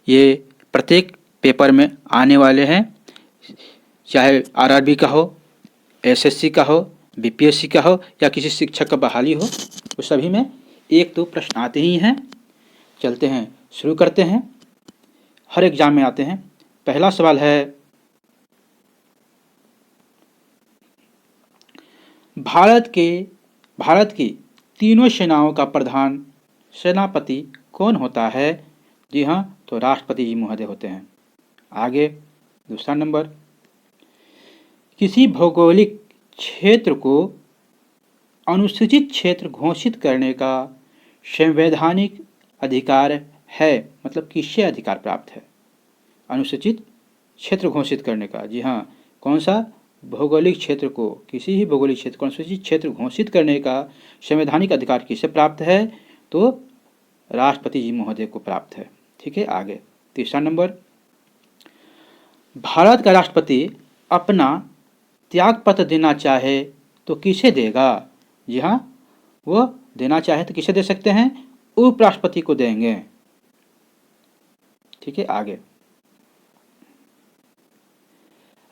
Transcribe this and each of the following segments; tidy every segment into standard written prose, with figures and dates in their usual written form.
ये प्रत्येक पेपर में आने वाले हैं, चाहे आरआरबी का हो, एसएससी का हो, बीपीएससी का हो या किसी शिक्षक का बहाली हो, वो सभी में एक दो प्रश्न आते ही हैं। चलते हैं, शुरू करते हैं। हर एग्जाम में आते हैं। पहला सवाल है, भारत की तीनों सेनाओं का प्रधान सेनापति कौन होता है? जी हाँ, तो राष्ट्रपति जी महोदय होते हैं। आगे दूसरा नंबर, किसी भौगोलिक क्षेत्र को अनुसूचित क्षेत्र घोषित करने का संवैधानिक अधिकार है, मतलब किससे अधिकार प्राप्त है अनुसूचित क्षेत्र घोषित करने का? जी हाँ, कौन सा? भौगोलिक क्षेत्र को, किसी भी भौगोलिक क्षेत्र को अनुसूचित क्षेत्र घोषित करने का संवैधानिक अधिकार किसे प्राप्त है? तो राष्ट्रपति जी महोदय को प्राप्त है। ठीक है, आगे तीसरा नंबर, भारत का राष्ट्रपति अपना त्यागपत्र देना चाहे तो किसे देगा? जी हाँ, वो देना चाहे तो किसे दे सकते हैं? उपराष्ट्रपति को देंगे। ठीक है, आगे,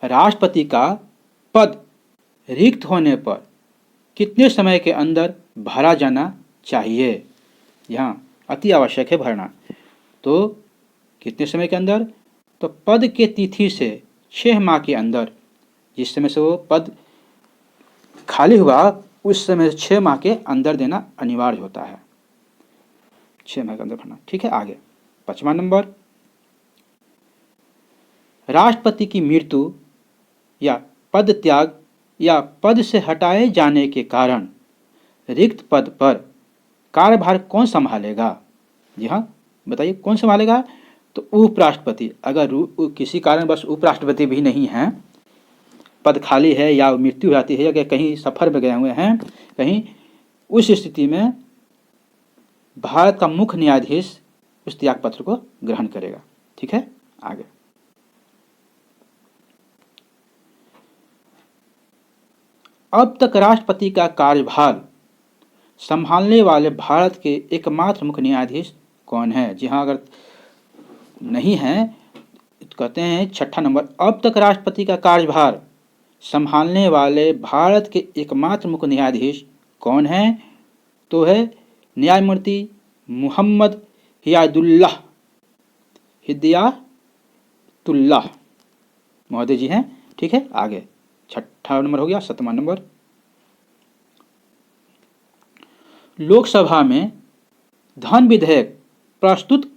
राष्ट्रपति का पद रिक्त होने पर कितने समय के अंदर भरा जाना चाहिए? यहाँ अति आवश्यक है भरना। तो कितने समय के अंदर? तो पद के तिथि से 6 माह के अंदर, जिस समय से वो पद खाली हुआ उस समय 6 माह के अंदर देना अनिवार्य होता है। 6 माह के अंदर भरना। ठीक है, आगे 5वां नंबर, राष्ट्रपति की मृत्यु या पद त्याग या पद से हटाए जाने के कारण रिक्त पद पर कार्यभार कौन संभालेगा? जी हाँ, बताइए कौन संभालेगा? तो उपराष्ट्रपति। अगर किसी कारणवश उपराष्ट्रपति भी नहीं हैं, पद खाली है या मृत्यु हो जाती है या कहीं सफर में गए हुए हैं कहीं, उस स्थिति में भारत का मुख्य न्यायाधीश उस त्यागपत्र को ग्रहण करेगा। ठीक है, आगे, अब तक राष्ट्रपति का कार्यभार संभालने वाले भारत के एकमात्र मुख्य न्यायाधीश कौन है? जी हाँ, अगर नहीं है तो कहते हैं 6ठा नंबर, अब तक राष्ट्रपति का कार्यभार संभालने वाले भारत के एकमात्र मुख्य न्यायाधीश कौन है? तो है न्यायमूर्ति मोहम्मद हिदायतुल्लाह महोदय जी हैं। ठीक है, आगे 6ठा नंबर हो गया। 7वां नंबर, लोकसभा में धन विधेयक प्रस्तुत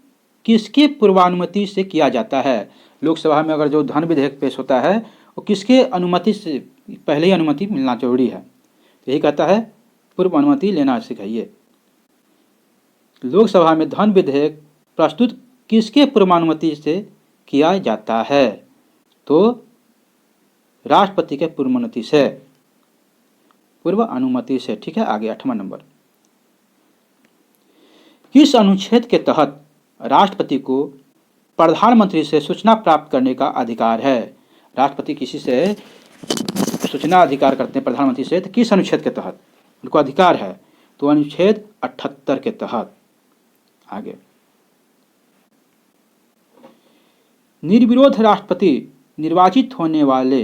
किसके पूर्वानुमति से किया जाता है? लोकसभा में अगर जो धन विधेयक पेश होता है वो किसके अनुमति से, पहले ही अनुमति मिलना जरूरी है। यही कहता है पूर्व अनुमति लेना सिखाइए। लोकसभा में धन विधेयक प्रस्तुत किसके पूर्वानुमति से किया जाता है? तो राष्ट्रपति के पूर्वानुमति से, पूर्व अनुमति से। ठीक है, आगे 8वां नंबर, किस अनुच्छेद के तहत राष्ट्रपति को प्रधानमंत्री से सूचना प्राप्त करने का अधिकार है? राष्ट्रपति किसी से सूचना अधिकार करते हैं प्रधानमंत्री से, तो किस अनुच्छेद के तहत उनको अधिकार है? तो अनुच्छेद 78 के तहत। आगे, निर्विरोध राष्ट्रपति निर्वाचित होने वाले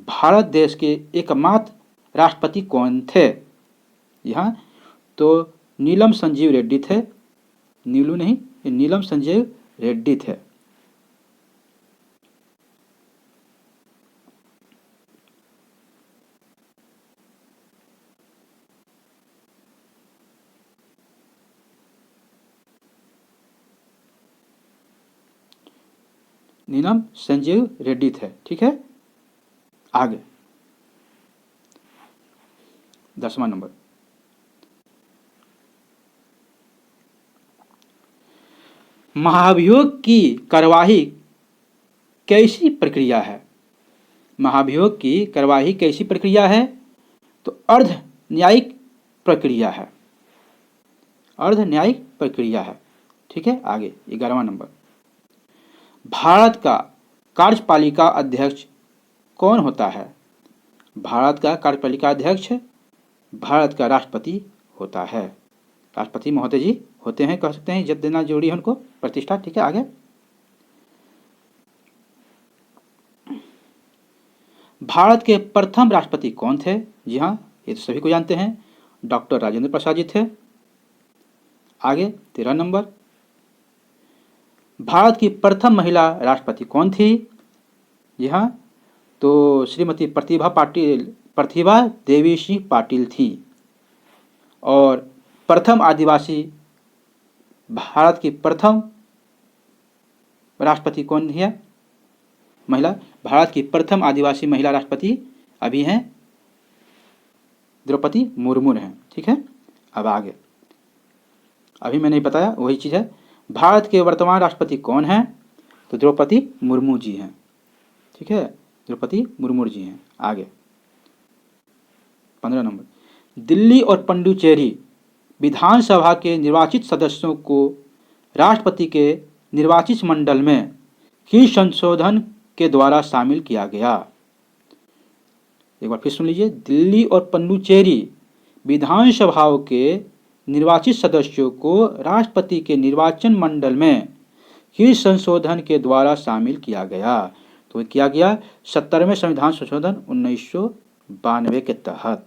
भारत देश के एकमात्र राष्ट्रपति कौन थे? यहाँ तो नीलम संजीव रेड्डी थे। नीलू नहीं, ये नीलम संजीव रेड्डी थे। नीलम संजीव रेड्डी थे। ठीक है, आगे 10वां नंबर, महाभियोग की कार्यवाही कैसी प्रक्रिया है? महाभियोग की कार्यवाही कैसी प्रक्रिया है? तो अर्ध न्यायिक प्रक्रिया है। अर्ध न्यायिक प्रक्रिया है। ठीक है, आगे 11वां नंबर, भारत का कार्यपालिका अध्यक्ष कौन होता है? भारत का कार्यपालिका अध्यक्ष भारत का राष्ट्रपति होता है। राष्ट्रपति महोदय जी होते हैं, कह सकते हैं, इज्जत देना जरूरी है उनको, प्रतिष्ठा। ठीक है, आगे भारत के प्रथम राष्ट्रपति कौन थे? जी हाँ, ये तो सभी को जानते हैं, डॉक्टर राजेंद्र प्रसाद जी थे। आगे 13 नंबर, भारत की प्रथम महिला राष्ट्रपति कौन थी? जी हाँ, तो श्रीमती प्रतिभा देवी सिंह पाटिल थी। और प्रथम आदिवासी, भारत की प्रथम राष्ट्रपति कौन है? महिला, भारत की प्रथम आदिवासी महिला राष्ट्रपति अभी हैं द्रौपदी मुर्मू हैं। ठीक है, अब आगे, अभी मैंने बताया वही चीज़ है। भारत के वर्तमान राष्ट्रपति कौन हैं? तो द्रौपदी मुर्मू जी हैं। ठीक है, द्रौपदी मुर्मू जी हैं। आगे 15 नंबर, दिल्ली और पुडुचेरी विधानसभा के निर्वाचित सदस्यों को राष्ट्रपति के निर्वाचित मंडल में किस संशोधन के द्वारा शामिल किया गया? एक बार फिर सुन लीजिए, दिल्ली और पुडुचेरी विधानसभाओं के निर्वाचित सदस्यों को राष्ट्रपति के निर्वाचन मंडल में किस संशोधन के द्वारा शामिल किया गया? तो किया गया 70वें संविधान संशोधन 1992 के तहत।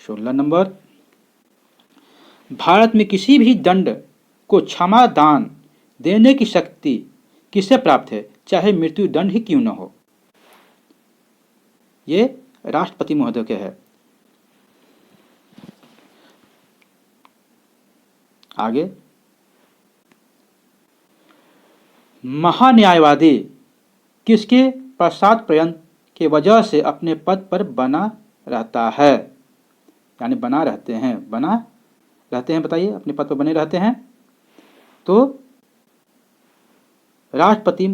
16 नंबर, भारत में किसी भी दंड को क्षमा दान देने की शक्ति किसे प्राप्त है, चाहे मृत्यु दंड ही क्यों न हो? ये राष्ट्रपति महोदय के है। आगे, महान्यायवादी किसके पश्चात के वजह से अपने पद पर बना रहता है, यानी बना रहते हैं, बताइए, अपने पद पर बने रहते हैं? तो राष्ट्रपति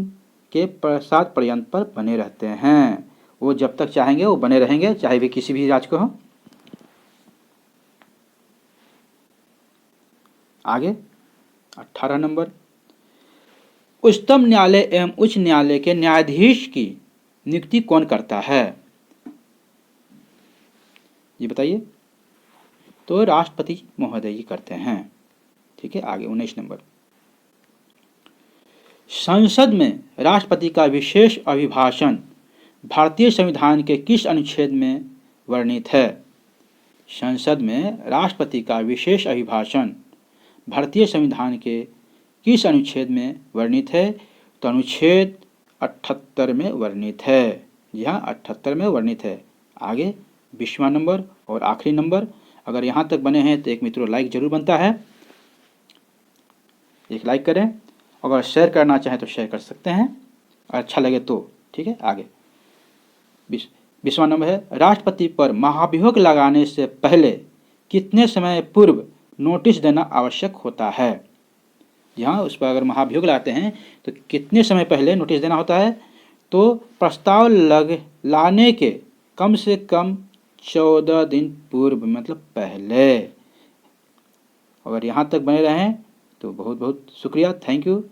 के पश्चात पर्यंत पर बने रहते हैं। वो जब तक चाहेंगे वो बने रहेंगे, चाहे वे किसी भी राज्य को हो। आगे 18 नंबर, उच्चतम न्यायालय एवं उच्च न्यायालय के न्यायाधीश की नियुक्ति कौन करता है? ये बताइए। तो राष्ट्रपति महोदय जी करते हैं। ठीक है, आगे 19 नंबर, संसद में राष्ट्रपति का विशेष अभिभाषण भारतीय संविधान के किस अनुच्छेद में वर्णित है? संसद में राष्ट्रपति का विशेष अभिभाषण भारतीय संविधान के किस अनुच्छेद में वर्णित है? तो अनुच्छेद 78 में वर्णित है। जी हाँ, 78 में वर्णित है। आगे 20वां नंबर और आखिरी नंबर, अगर यहाँ तक बने हैं तो एक मित्रों लाइक जरूर बनता है, एक लाइक करें। अगर शेयर करना चाहें तो शेयर कर सकते हैं, अच्छा लगे तो। ठीक है, आगे 20वां नंबर है, राष्ट्रपति पर महाभियोग लगाने से पहले कितने समय पूर्व नोटिस देना आवश्यक होता है? जी हाँ, उस पर अगर महाभियोग लाते हैं तो कितने समय पहले नोटिस देना होता है? तो प्रस्ताव लाने के कम से कम 14 दिन पूर्व, मतलब पहले। अगर यहाँ तक बने रहें तो बहुत बहुत शुक्रिया, थैंक यू।